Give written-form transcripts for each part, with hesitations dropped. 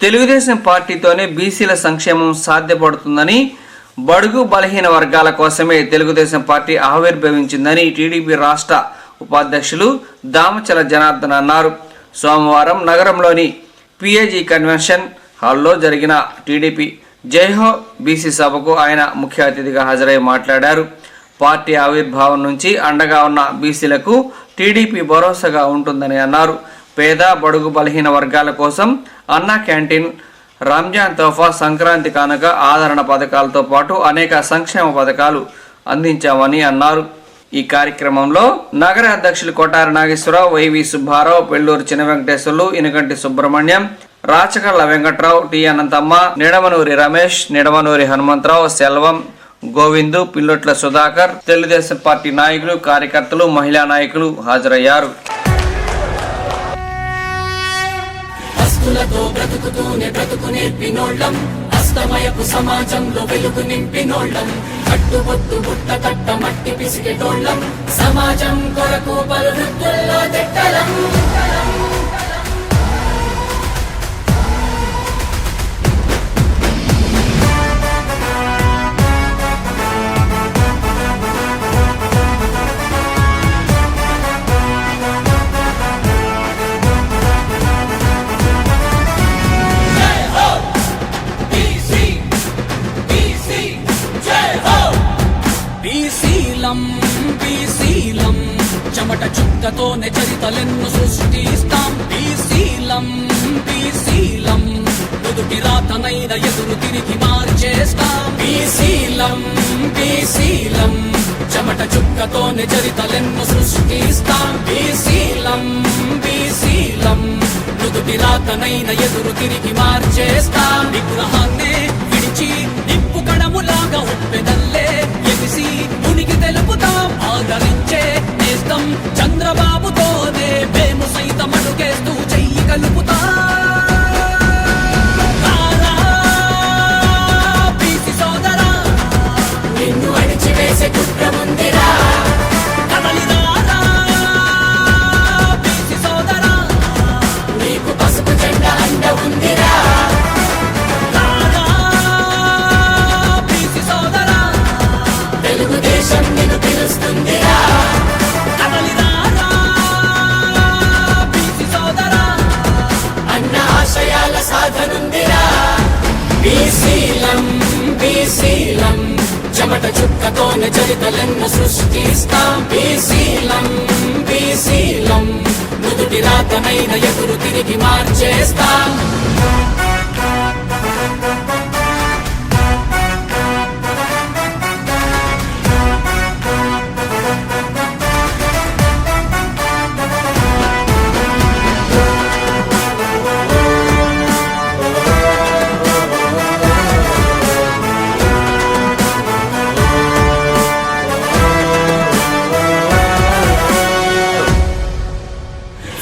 తెలుగుదేశం పార్టీతోనే బీసీల సంక్షేమం సాధ్యపడుతుందని, బడుగు బలహీన వర్గాల కోసమే తెలుగుదేశం పార్టీ ఆవిర్భవించిందని టీడీపీ రాష్ట్ర ఉపాధ్యక్షులు దామచల జనార్దన్ అన్నారు. సోమవారం నగరంలోని పిఏజీ కన్వెన్షన్ హాల్లో జరిగిన టీడీపీ జైహో బీసీ సభకు ఆయన ముఖ్య అతిథిగా హాజరై మాట్లాడారు. పార్టీ ఆవిర్భావం నుంచి అండగా ఉన్న బీసీలకు టీడీపీ భరోసాగా ఉంటుందని అన్నారు. పేద బడుగు బలహీన వర్గాల కోసం అన్నా క్యాంటీన్, రంజాన్ తోఫా, సంక్రాంతి కానుక, ఆదరణ పథకాలతో పాటు అనేక సంక్షేమ పథకాలు అందించామని అన్నారు. ఈ కార్యక్రమంలో నగర అధ్యక్షులు కొట్టారి నాగేశ్వరరావు, వైవి సుబ్బారావు, పెళ్లూరు చిన్న వెంకటేశ్వర్లు, ఇనుకంటి సుబ్రహ్మణ్యం, రాచకళ్ళ వెంకట్రావు, టి అనంతమ్మ, నిడమనూరి రమేష్, నిడమనూరి హనుమంతరావు, సెల్వం, గోవిందు, పిల్లొట్ల సుధాకర్, తెలుగుదేశం పార్టీ నాయకులు, కార్యకర్తలు, మహిళా నాయకులు హాజరయ్యారు. బ్రతుకు నేర్పినోళ్ళం, అస్తమయపు సమాజంలో వెలుగు నింపినోళ్ళం, కట్టుబొట్టు బుట్ట కట్ట మట్టి పిసికెటోళ్ళం, సమాజం కొరకు పలు వృత్తుల్లో తిట్టలం. బీసీలం చెమట చుక్కతోనే చరితలెన్ను సృష్టిస్తాం. బీసీలం నుదుటి రాతనైన ఎదురు తిరిగి మార్చేస్తాం. బీసీలం చెమట చుక్కతోనే చరితలెన్ను సృష్టిస్తాం. బీసీలం నుదుటి రాతనైన ఎదురు తిరిగి మార్చేస్తాం. విగ్రహాన్నే విడిచి నిప్పు కడములాగా ఉప్పెదల్లే ఎగిసి ఉనికి తెలుపుతాం. ఆదరించే నేస్తం చంద్రబాబుతోనే మేము సైతం అడుగేస్తూ చెయ్యి కలుపుతాం. బీసీ సోదరా, నిన్ను అణిచివేసే కుట్ర ముందిరా, కదలిరారా బీసీ సోదరా, నీకు పసుపు జెండా అండ ఉందిరా. తెలుగుదేశం నిన్ను పిలుస్తుందిరా, కదలిరారా బీసీ సోదరా, అన్న ఆశయాల సాధనుందిరా. బీసీలం చెమట చుక్కతోనే చరితలెన్ను సృష్టిస్తాం. బీసీలం నుదుటి రాతనైన ఎదురు తిరిగి మార్చేస్తాం.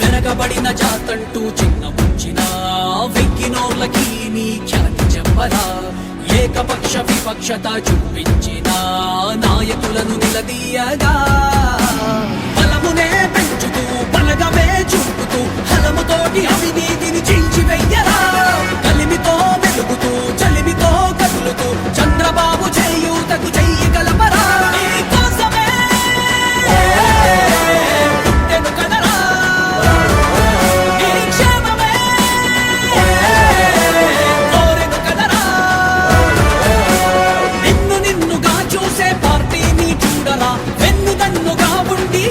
వెనకబడిన జాతంటూ చిన్న ముంచిన వెక్కినోళ్ళకి నీ ఖ్యాతి చెప్పరా. ఏకపక్ష విపక్షత చూపించిన నాయకులను నిలదీయగా, బలమునే పెంచుతూ బలగమే చూపుతూ హలముతోటి అవినీతిని చీల్చివెయ్యరా. కలిమితో వెలుగుతూ చలిమితో కదులుతూ చంద్రబాబు చేయూతకు చెయ్యి కలపరా.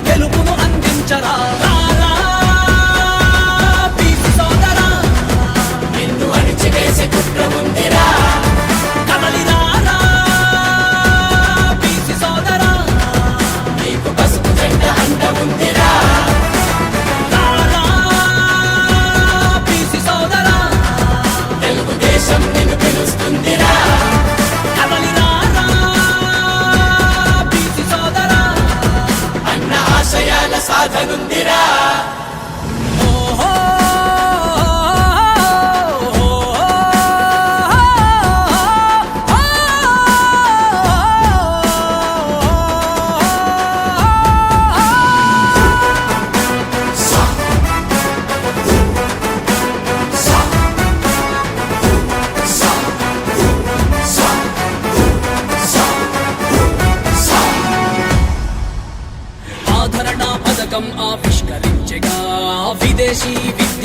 గెలుపును అందించరా. బీసీ సోదరా, నిన్ను అణిచివేసే కుట్ర ముందిరా, కదలిరారా బీసీ సోదరా, నీకు పసుపు జెండా అండ ఉందిరా. బీసీ సోదరా, తెలుగుదేశం నిన్ను పిలుస్తుందిరా, కదలిరారా బీసీ సోదరా, అన్న ఆశయాల సాధనుందిరా.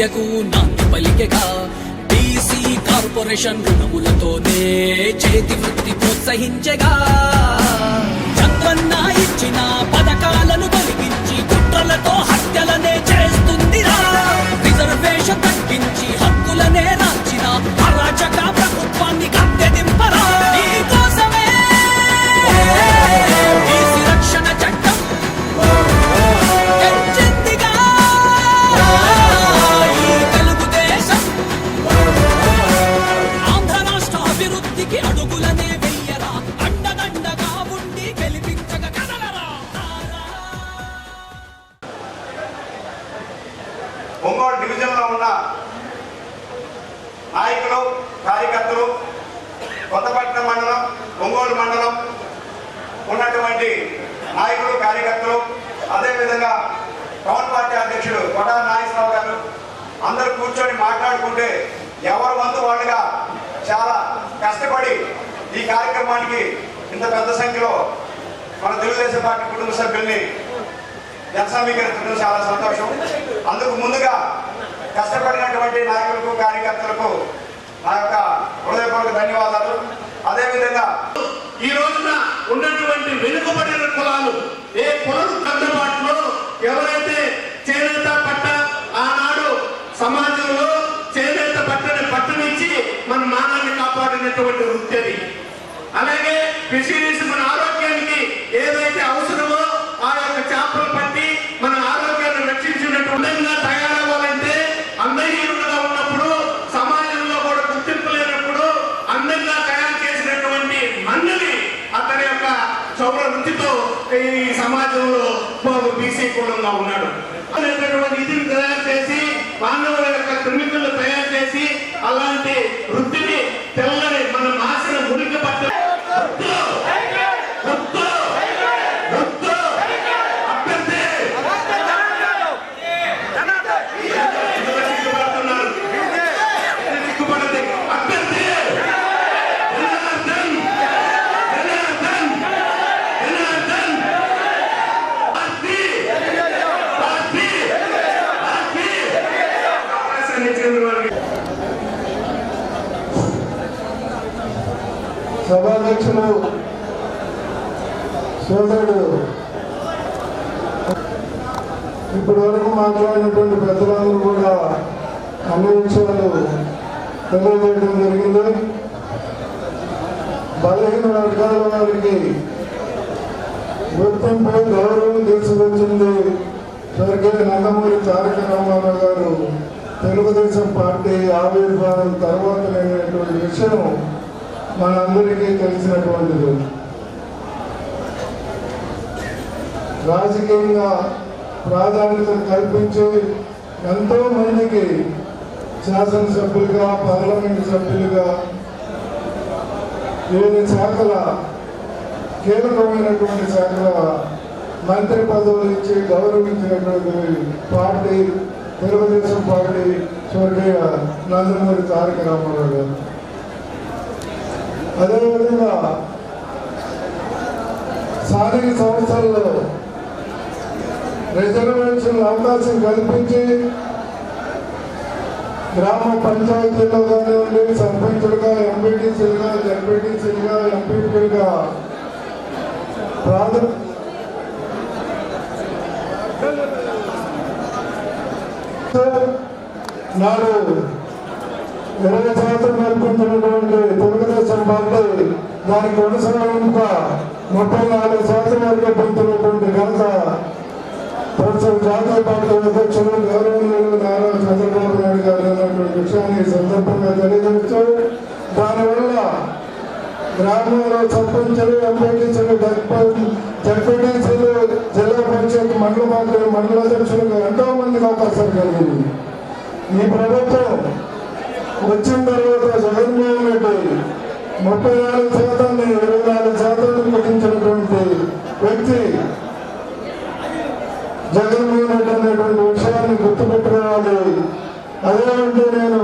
విద్యకు నాంది పలికెగా బీసీ కార్పొరేషన్ రుణములతోనే చేతి వృత్తి ప్రోత్సహించగా చంద్రన్న ఇచ్చిన పథకాలను తొలగించి కుట్రలతో హత్యలనే చేస్తుందిరా రిజర్వేషన్ తగ్గించి హక్కులనే రాల్చిన అరాచక ప్రభుత్వాన్ని కట్టెదింపరా నీకోసమే బీసీ రక్షణ చట్టం తెచ్చిందిగా ఈ తెలుగుదేశం ఆంధ్ర రాష్ట్ర అభివృద్ధికి అడుగులనే వెయ్యరా అండదండగా ఉండి గెలిపించగ కదలరా ఒంగోలు డివిజన్లో ఉన్న నాయకులు కార్యకర్తలు కొత్తపట్నం మండలం ఒంగోలు మండలం ఉన్నటువంటి నాయకులు కార్యకర్తలు అదేవిధంగా టౌన్ పార్టీ అధ్యక్షుడు కొడా నాగేశ్వరరావు గారు అందరూ కూర్చొని మాట్లాడుకుంటే ఎవరి వంతు వాళ్ళుగా చాలా కష్టపడి ఈ కార్యక్రమానికి ఇంత పెద్ద సంఖ్యలో మన తెలుగుదేశం పార్టీ కుటుంబ సభ్యుల్ని జనసమీకరించడం చాలా సంతోషం. అందుకు ముందుగా కష్టపడినటువంటి నాయకులకు కార్యకర్తలకు నా యొక్క హృదయపూర్వక ధన్యవాదాలు. అదేవిధంగా ఈ రోజున ఉన్నటువంటి వెనుకబడిన కులాలు ఏ కులం అందుబాటులో ఎవరైతే చేనేత పట్ట ఆనాడు సమాజంలో చేనేత పట్టని పట్టనిచ్చి మన మానాన్ని కాపాడినటువంటి వృత్తి అది. అలాగే ఫిషరీస్ మన ఆరోగ్యానికి ఏదైతే అవసరమో ఆ యొక్క చేపలు పట్టి మన ఆరోగ్యాన్ని రక్షించినటువంటి తయారవ్వాలంటే అందహీనులుగా ఉన్నప్పుడు సమాజంలో కూడా గుర్తింపు లేనప్పుడు అందంగా తయారు చేసినటువంటి మన్నుని అతని యొక్క చౌర వృత్తితో ఈ సమాజంలో బీసీ కులంగా ఉన్నాడు. ఇదిని తయారు చేసి మానవుల యొక్క క్రిమికలు తయారు చేసి అలాంటి వృత్తిని తెల్లని మన మాసిన మురికి పట్ల సభాధ్యక్షులు సోదరుడు ఇప్పటి వరకు మాట్లాడినటువంటి పెద్దలందరూ కూడా అన్ని విషయాలు తెలియజేయడం జరిగింది. బలహీన వర్గాల వారికి గుర్తింపు గౌరవం తీసుకొచ్చింది స్వర్గీయ నందమూరి తారక రామారావు గారు తెలుగుదేశం పార్టీ ఆవిర్భావం తర్వాత లేనటువంటి విషయం మనందరికీ తెలిసినటువంటిది. రాజకీయంగా ప్రాధాన్యత కల్పించి ఎంతో మందికి శాసనసభ్యులుగా పార్లమెంటు సభ్యులుగా వివిధ శాఖల కీలకమైనటువంటి శాఖల మంత్రి పదవులు ఇచ్చి గౌరవించినటువంటి పార్టీ తెలుగుదేశం పార్టీ స్వర్గీయ నందమూరి తారక రామారావు గారు. అదేవిధంగా స్థానిక సంస్థల్లో రిజర్వేషన్ అవకాశం కల్పించి గ్రామ పంచాయతీల్లో కానివ్వండి సర్పంచులుగా ఎంపీటీసీలుగా జడ్పీటీసీలుగా ఎంపీపీలుగా నాడు 20% కల్పించినటువంటి తెలుగుదేశం పార్టీ దానికి కొనసాగింపుగా 34% వరకు పెంచినటువంటి ఘనత ప్రస్తుత జాతీయ పార్టీ అధ్యక్షులు గౌరవనీయులు నారా చంద్రబాబు నాయుడు గారు అన్నటువంటి విషయాన్ని సందర్భంగా తెలియజేస్తూ దానివల్ల గ్రామంలో సర్పంచులు ఎంపీటీసీలు జడ్పీటీసీలు జిల్లా పరిషత్ మండల అధ్యక్షులకు ఎంతో మందికి అవకాశాలు కలిగింది. ఈ ప్రభుత్వం వచ్చిన తర్వాత జగన్మోహన్ రెడ్డి 34% 24% కుదించినటువంటి వ్యక్తి జగన్మోహన్ రెడ్డి అనేటువంటి విషయాన్ని గుర్తుపెట్టుకోవాలి. అదేమంటే నేను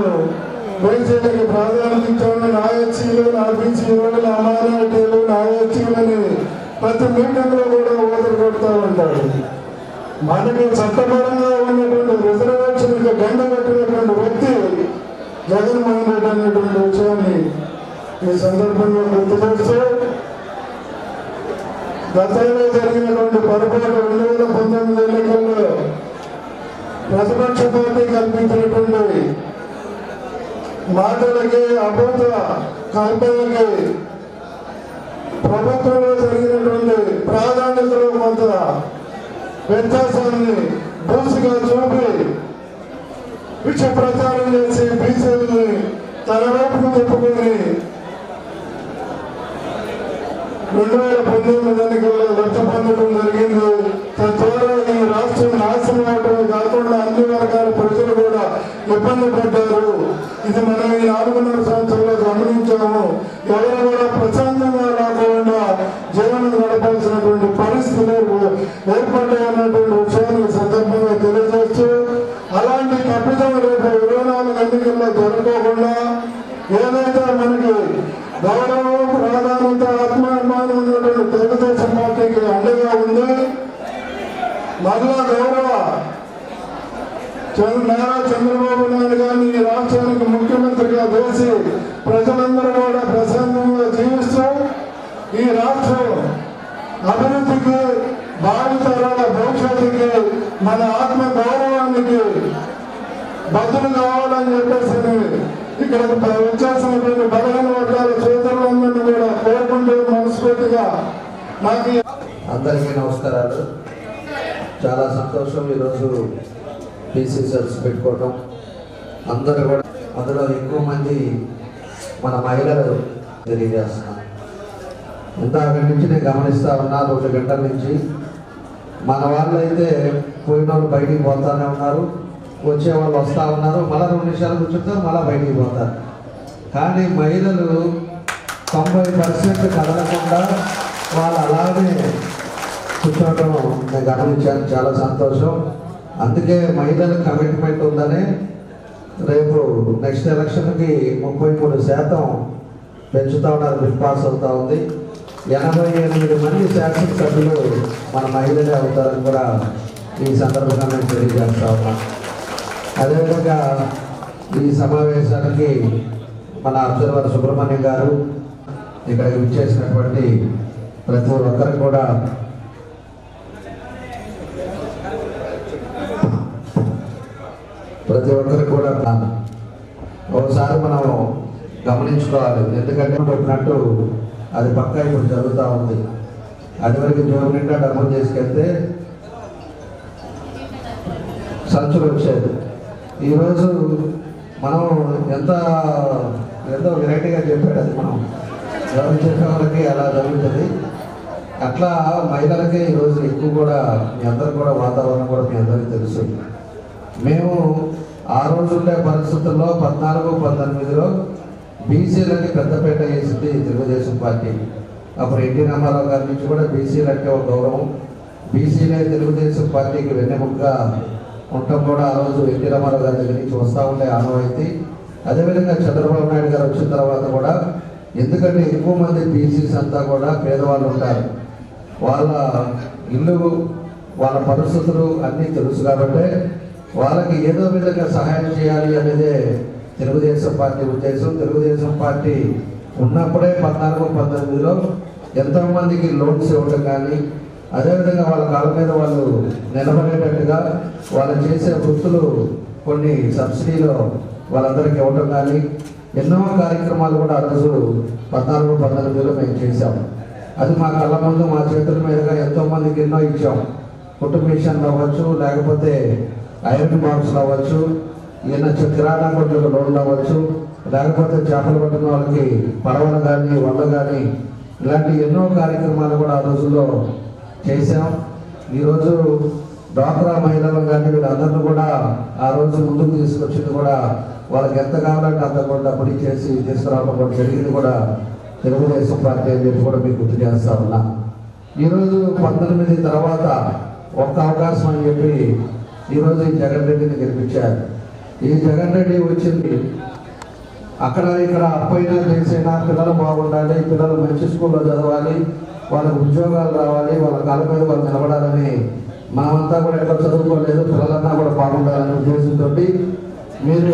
బీసీలకి ప్రాధాన్యత ఇచ్చాను, నా ఎస్సీలు, నా బీసీలు, నా మైనారిటీలు, నా ఎస్సీలని ప్రతి మీటింగ్లో కూడా ఓదరు కొడుతూ ఉంటాడు. మనకి చట్టపరంగా ఉన్నటువంటి రిజర్వేషన్కి గండ కట్టినటువంటి జగన్మోహన్ రెడ్డి అనేటువంటి విషయాన్ని ఈ సందర్భంగా గుర్తు చేస్తూ గతంలో జరిగినటువంటి పొరపాటు 2019 ఎన్నికల్లో ప్రతిపక్ష పార్టీ కల్పించినటువంటి మాటలకి అబద్ధ కల్పనలకి ప్రభుత్వంలో జరిగినటువంటి ప్రాధాన్యతలో కొంత వ్యత్యాసాన్ని దూసిగా చూపి విష ప్రచారం చేసి బీసీలని తన వైపుకు చెప్పుకొని 2019 ఎన్నికల్లో లబ్ధి పొందడం జరిగింది. తద్వారా ఈ రాష్ట్రం నాశనం అవడమే కాకుండా అన్ని వర్గాల ప్రజలు కూడా ఇబ్బంది పడ్డారు. ఇది మనం ఈ 4.5 సంవత్సరాల్లో గమనించాము. ఎవరు కూడా ప్రశాంతంగా రాకుండా జీవనం గడపాల్సినటువంటి పరిస్థితులు ఏర్పడ్డాయన్నటువంటి విషయాన్ని సందర్భంగా తెలియజేస్తూ అలాంటి తప్పిదం రేపు 24 ఎన్నికల్లో జరగకుండా ఏదైతే మనకి గౌరవం ప్రాధాన్యత ఆత్మాభిమానం ఉన్నటువంటి తెలుగుదేశం పార్టీకి అండగా ఉంది. మరలా గౌరవ నారా చంద్రబాబు నాయుడు గారిని ఈ రాష్ట్రానికి ముఖ్యమంత్రిగా వేసి ప్రజలందరూ కూడా ప్రశాంతంగా జీవిస్తూ ఈ రాష్ట్రం అభివృద్ధికి భావితరాల భవిష్యత్తుకి మన ఆత్మ గౌరవానికి బదులు కావాలని చెప్పేసి ఇక్కడ వచ్చేసినటువంటి బలహీన వర్గాల సోదరులందరినీ కూడా కోరుకుంటూ మనస్ఫూర్తిగా నాకు అందరికీ నమస్కారాలు. చాలా సంతోషం ఈరోజు పీసీ సెల్స్ పెట్టుకోవటం. అందరూ కూడా అందులో ఎక్కువ మంది మన మహిళలు తెలియజేస్తున్నారు. ఇందాక నుంచి నేను గమనిస్తూ ఉన్నా 2 గంటల నుంచి మన వాళ్ళు అయితే పోయిన వాళ్ళు బయటికి పోతానే ఉన్నారు, వచ్చే వాళ్ళు వస్తూ ఉన్నారు, మళ్ళీ 2 నిమిషాలు కూర్చుంటారు, మళ్ళీ బయటికి పోతారు. కానీ మహిళలు 90% కదలకుండా వాళ్ళు అలాగే కూర్చోవటం నేను గమనించాను. చాలా సంతోషం. అందుకే మహిళల కమిట్మెంట్ ఉందని రేపు నెక్స్ట్ ఎలక్షన్కి 33% పెంచుతా ఉన్నారు. బిల్ పాస్ అవుతూ ఉంది. 88 మంది శాసనసభ్యులు మన మహిళలే అవుతారని కూడా ఈ సందర్భంగా నేను తెలియజేస్తా ఉన్నాను. అదేవిధంగా ఈ సమావేశానికి మన అబ్జర్వర్ సుబ్రహ్మణ్యం గారు ఇక్కడికి విచ్చేసినటువంటి ప్రతి ఒక్కరికి కూడా ఒకసారి మనం గమనించుకోవాలి. ఎందుకంటే చెప్పినట్టు అది పక్కా ఇప్పుడు జరుగుతూ ఉంది. అది వరకు జోరు నిండా డబ్బులు చేసుకెళ్తే సంచులు వచ్చేది. ఈరోజు మనం ఎంతో వెరైటీగా చెప్పాడు. అది మనం ఎవరు చెప్పే వాళ్ళకి అలా జరుగుతుంది. అట్లా మహిళలకి ఈరోజు ఎక్కువ కూడా మీ అందరికి కూడా వాతావరణం కూడా మీ అందరికీ తెలుసు. మేము ఆ రోజు ఉండే పరిస్థితుల్లో 14-19లో బీసీలకి పెద్దపేట వేసింది తెలుగుదేశం పార్టీ. అప్పుడు ఎన్టీ రామారావు గారి నుంచి కూడా బీసీలు అంటే ఒక గౌరవం, బీసీలే తెలుగుదేశం పార్టీకి వెన్నెముకగా ఉండటం కూడా ఆ రోజు ఎన్టీ రామారావు గారి దగ్గర నుంచి వస్తూ ఉండే ఆనవాయితీ. అదేవిధంగా చంద్రబాబు నాయుడు గారు వచ్చిన తర్వాత కూడా, ఎందుకంటే ఎక్కువ మంది బీసీస్ అంతా కూడా పేదవాళ్ళు ఉంటారు, వాళ్ళ ఇల్లు వాళ్ళ పరిస్థితులు అన్నీ తెలుసు కాబట్టి వాళ్ళకి ఏదో విధంగా సహాయం చేయాలి అనేదే తెలుగుదేశం పార్టీ ఉద్దేశం. తెలుగుదేశం పార్టీ ఉన్నప్పుడే 14-19లో ఎంతోమందికి లోన్స్ ఇవ్వడం కానీ, అదేవిధంగా వాళ్ళ కాళ్ళ మీద వాళ్ళు నిలబడేటట్టుగా వాళ్ళు చేసే వృత్తులు కొన్ని సబ్సిడీలో వాళ్ళందరికీ ఇవ్వడం కానీ, ఎన్నో కార్యక్రమాలు కూడా ఆ రోజు 14-19లో మేము చేసాము. అది మా కళ్ళ ముందు మా చేతుల మీదుగా ఎంతోమందికి ఎన్నో ఇచ్చాం. కుటుంబ మిషన్లు అవ్వచ్చు, లేకపోతే ఐరన్ బాక్స్లు అవ్వచ్చు, ఈయన కిరాణా కొట్లకు లోన్లు అవ్వచ్చు, లేకపోతే చేపలు పట్టిన వాళ్ళకి పడవలు కానీ వల్ల కానీ ఇలాంటి ఎన్నో కార్యక్రమాలు కూడా ఆ రోజుల్లో చేసాం. ఈరోజు డ్వాక్రా మహిళలు కానీ వీళ్ళందరినీ కూడా ఆ రోజు ముందుకు తీసుకొచ్చింది కూడా వాళ్ళకి ఎంత కావాలంటే అంత కూడా డబ్బులు చేసి తీసుకురావడం కూడా జరిగింది కూడా తెలుగుదేశం పార్టీ అని చెప్పి కూడా మీకు గుర్తు చేస్తా ఉన్నా. ఈరోజు 19 తర్వాత ఒక్క అవకాశం అని చెప్పి ఈరోజు ఈ జగన్ రెడ్డిని గెలిపించారు. ఈ జగన్ రెడ్డి వచ్చింది అక్కడ ఇక్కడ అప్పైనా చేసైనా పిల్లలు బాగుండాలి, పిల్లలు మంచి స్కూల్లో చదవాలి, వాళ్ళకి ఉద్యోగాలు రావాలి, వాళ్ళ కాళ్ళ మీద వాళ్ళు నిలబడాలని, మనమంతా కూడా ఎక్కడ చదువుకోలేదు, పిల్లలన్నా కూడా బాగుండాలనే ఉద్దేశంతో మీరు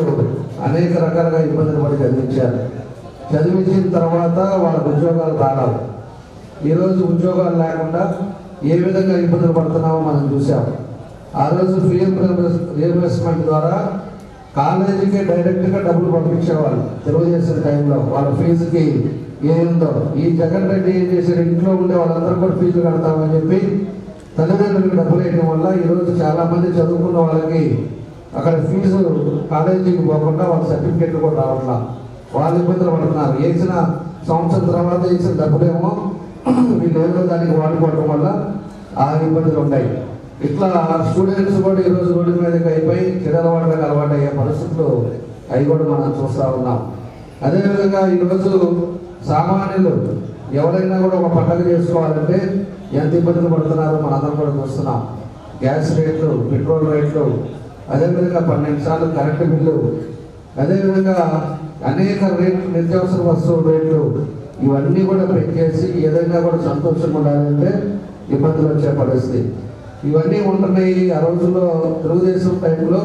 అనేక రకాలుగా ఇబ్బందులు పడి చదివించారు. చదివించిన తర్వాత వాళ్ళకు ఉద్యోగాలు రాలేదు. ఈరోజు ఉద్యోగాలు లేకుండా ఏ విధంగా ఇబ్బందులు పడుతున్నామో మనం చూసాం. ఆ రోజు రీఇంబర్స్మెంట్ ద్వారా కాలేజీకి డైరెక్ట్గా డబ్బులు పంపించేవాళ్ళు. తెలుగుదేశం టైంలో వాళ్ళ ఫీజుకి ఏముందో ఈ జగన్ రెడ్డి ఏం చేశారు, ఇంట్లో ఉండే వాళ్ళందరూ కూడా ఫీజులు కడతామని చెప్పి తల్లిదండ్రులకు డబ్బులు వేయడం వల్ల ఈరోజు చాలామంది చదువుకున్న వాళ్ళకి అక్కడ ఫీజు కాలేజీకి పోకుండా వాళ్ళ సర్టిఫికేట్లు కూడా రావట్లా. వాళ్ళు ఇబ్బందులు పడుతున్నారు. వేసిన సంవత్సరం తర్వాత వేసిన డబ్బులేమో వీళ్ళు ఏదో దానికి వాడుకోవడం వల్ల ఆ ఇబ్బందులు ఉన్నాయి. ఇట్లా స్టూడెంట్స్ కూడా ఈరోజు రోడ్డు మీదకి అయిపోయి చెడలవాళ్ళకి అలవాటు అయ్యే పరిస్థితులు అవి కూడా మనం చూస్తూ ఉన్నాం. అదేవిధంగా ఈరోజు సామాన్యులు ఎవరైనా కూడా ఒక పండగ చేసుకోవాలంటే ఎంత ఇబ్బందులు పడుతున్నారో మనందరం కూడా చూస్తున్నాం. గ్యాస్ రేట్లు, పెట్రోల్ రేట్లు, అదేవిధంగా 12 సార్లు కరెంటు బిల్లు, అదేవిధంగా అనేక రేట్లు, నిత్యావసర వస్తువుల రేట్లు, ఇవన్నీ కూడా పెంచేసి ఏదైనా కూడా సంతోషంగా ఉండాలంటే ఇబ్బందులు వచ్చే పరిస్థితి ఇవన్నీ ఉంటున్నాయి. ఆ రోజుల్లో తెలుగుదేశం టైంలో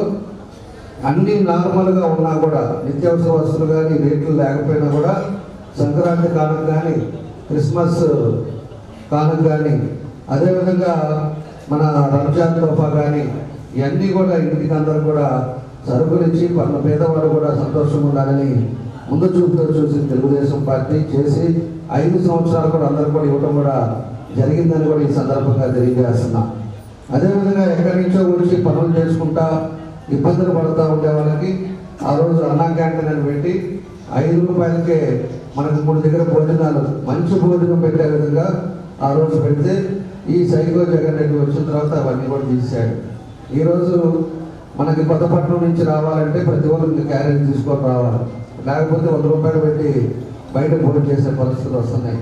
అన్నీ నార్మల్గా ఉన్నా కూడా నిత్యావసర వస్తువులు కానీ రేట్లు లేకపోయినా కూడా సంక్రాంతి కానుక కానీ క్రిస్మస్ కానుక కానీ అదేవిధంగా మన రంజాన్ తోఫా కానీ ఇవన్నీ కూడా ఇంటికి అందరూ కూడా సరుకులు ఇచ్చి పేదవాళ్ళు కూడా సంతోషంగా ఉండాలని ముందు చూపుతో చూసి తెలుగుదేశం పార్టీ చేసి 5 సంవత్సరాలు కూడా అందరూ కూడా ఇవ్వడం కూడా జరిగిందని కూడా ఈ సందర్భంగా తెలియజేస్తున్నాం. అదేవిధంగా ఎక్కడి నుంచో వచ్చి పనులు చేసుకుంటా ఇబ్బందులు పడుతూ ఉండే వాళ్ళకి ఆ రోజు అన్నా క్యాంటీన్ అని పెట్టి 5 రూపాయలకే మనకు 3 దగ్గర భోజనాలు మంచి భోజనం పెట్టే విధంగా ఆ రోజు పెడితే ఈ సైకో జగన్ రెడ్డి వచ్చిన తర్వాత అవన్నీ కూడా తీశాడు. ఈరోజు మనకి కొత్తపట్నం నుంచి రావాలంటే ప్రతి ఒక్కరు క్యారేజ్ తీసుకొని రావాలి, లేకపోతే 100 రూపాయలు పెట్టి బయట భోజనం చేసే పరిస్థితులు వస్తున్నాయి.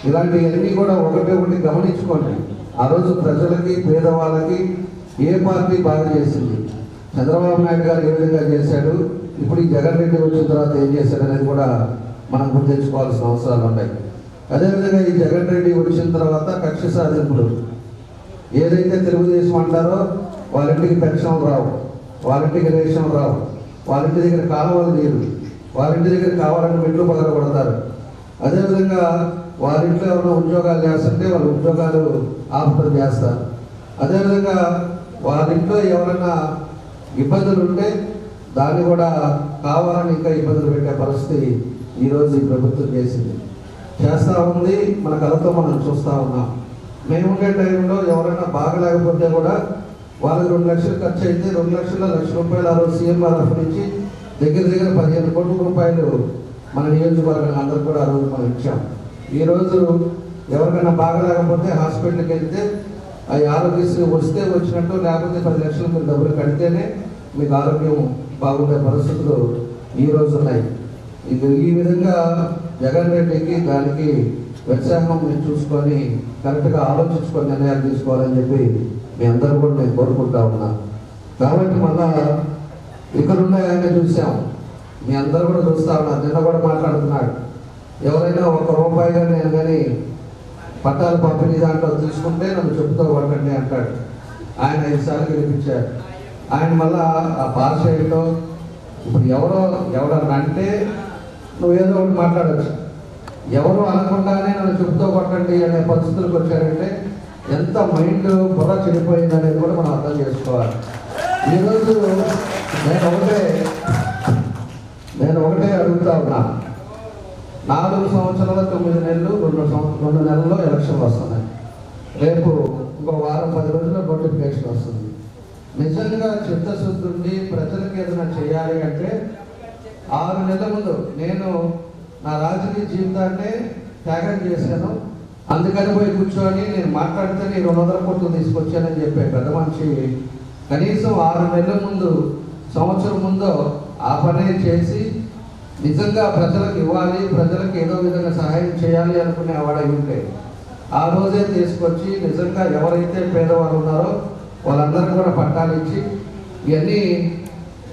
ఇలాంటివన్నీ కూడా ఒకటి గమనించుకోండి. ఆ రోజు ప్రజలకి పేదవాళ్ళకి ఏ పార్టీ బాగా చేసింది, చంద్రబాబు నాయుడు గారు ఏ విధంగా చేశాడు, ఇప్పుడు ఈ జగన్ రెడ్డి వచ్చిన తర్వాత ఏం చేశాడు అనేది కూడా మనం గుర్తించుకోవాల్సిన అవసరాలు ఉన్నాయి. అదేవిధంగా ఈ జగన్ రెడ్డి వచ్చిన తర్వాత కక్ష సాధింపులు ఏదైతే తెలుగుదేశం అంటారో వాళ్ళింటికి పెన్షన్ రావు, వాళ్ళింటికి రేషన్ రావు, వాళ్ళింటి దగ్గర కాలువలు నీరు, వాళ్ళింటి దగ్గర కావాలని మెట్లు పగలగొడతారు. అదేవిధంగా వారింట్లో ఉన్న ఉద్యోగాలు చేస్తుంటే వాళ్ళు ఉద్యోగాలు ఆపుతం చేస్తారు. అదేవిధంగా వారింట్లో ఎవరైనా ఇబ్బందులు ఉంటే దాన్ని కూడా కావాలని ఇంకా ఇబ్బందులు పెట్టే పరిస్థితి ఈరోజు ఈ ప్రభుత్వం చేస్తూ ఉంది. మన కళతో మనం చూస్తూ ఉన్నాం. మేము ఉండే టైంలో ఎవరైనా బాగలేకపోతే కూడా వాళ్ళకి 2 లక్షలు ఖర్చు అయితే 2,00,000 రూపాయలు ఆ రోజు సీఎంఆర్ఎఫ్ నుంచి దగ్గర 15 కోట్ల రూపాయలు మన నియోజకవర్గానికి అందరూ కూడా ఆ రోజు మనం ఇచ్చాం. ఈరోజు ఎవరికైనా బాగలేకపోతే హాస్పిటల్కి వెళ్తే ఆ ఆరోగ్యశ్రీ వస్తే వచ్చినట్టు, లేకపోతే 10 లక్షలు మీరు డబ్బులు కడితేనే మీకు ఆరోగ్యం బాగుండే పరిస్థితులు ఈరోజు ఉన్నాయి. ఈ విధంగా జగన్ రెడ్డికి దానికి వ్యత్యాసం మీరు చూసుకొని కరెక్ట్గా ఆలోచించుకొని నిర్ణయాలు తీసుకోవాలని చెప్పి మీ అందరూ కూడా నేను కోరుకుంటా ఉన్నా. కాబట్టి మళ్ళా ఇక్కడున్న ఆయన చూసాం, మీ అందరూ కూడా చూస్తూ ఉన్నారు. నిన్న కూడా మాట్లాడుతున్నాడు, ఎవరైనా 1 రూపాయి కానీ నేను కానీ పట్టాలు పంపిణీ దాంట్లో తీసుకుంటే నన్ను చెప్పుతో కొట్టండి అంటాడు. ఆయన 5 సార్లు గెలిపించారు. ఆయన మళ్ళా ఆ భాష ఏంటో ఇప్పుడు ఎవరన్నా అంటే నువ్వేదో ఒకటి మాట్లాడచ్చు, ఎవరు అనకుండానే నన్ను చెప్పుతో కొట్టండి అనే పరిస్థితులకు వచ్చారంటే ఎంత మైండ్ బుర్ర చెడిపోయింది అనేది కూడా మనం అర్థం చేసుకోవాలి. ఈరోజు నేను ఒకటే అడుగుతా ఉన్నా, 4 సంవత్సరాల 9 నెలలు 2 నెలల్లో ఎలక్షన్లు వస్తున్నాయి. రేపు ఇంకో వారం 10 రోజుల్లో నోటిఫికేషన్ వస్తుంది. నిజంగా చిత్తశుద్ధి ఉండి ప్రజలకు ఏదైనా చేయాలి అంటే 6 నెలల ముందు నేను నా రాజకీయ జీవితాన్ని త్యాగం చేశాను, అందుకని పోయి కూర్చొని నేను మాట్లాడితే నేను 200 కోట్లు తీసుకొచ్చానని చెప్పే పెద్ద మనిషి కనీసం 6 నెలల ముందు, సంవత్సరం ముందు ఆ పనే చేసి నిజంగా ప్రజలకు ఇవ్వాలి, ప్రజలకు ఏదో విధంగా సహాయం చేయాలి అనుకునే వాడై ఉంటే ఆ రోజే తీసుకొచ్చి నిజంగా ఎవరైతే పేదవాళ్ళు ఉన్నారో వాళ్ళందరూ కూడా పట్టాలు ఇచ్చి ఇవన్నీ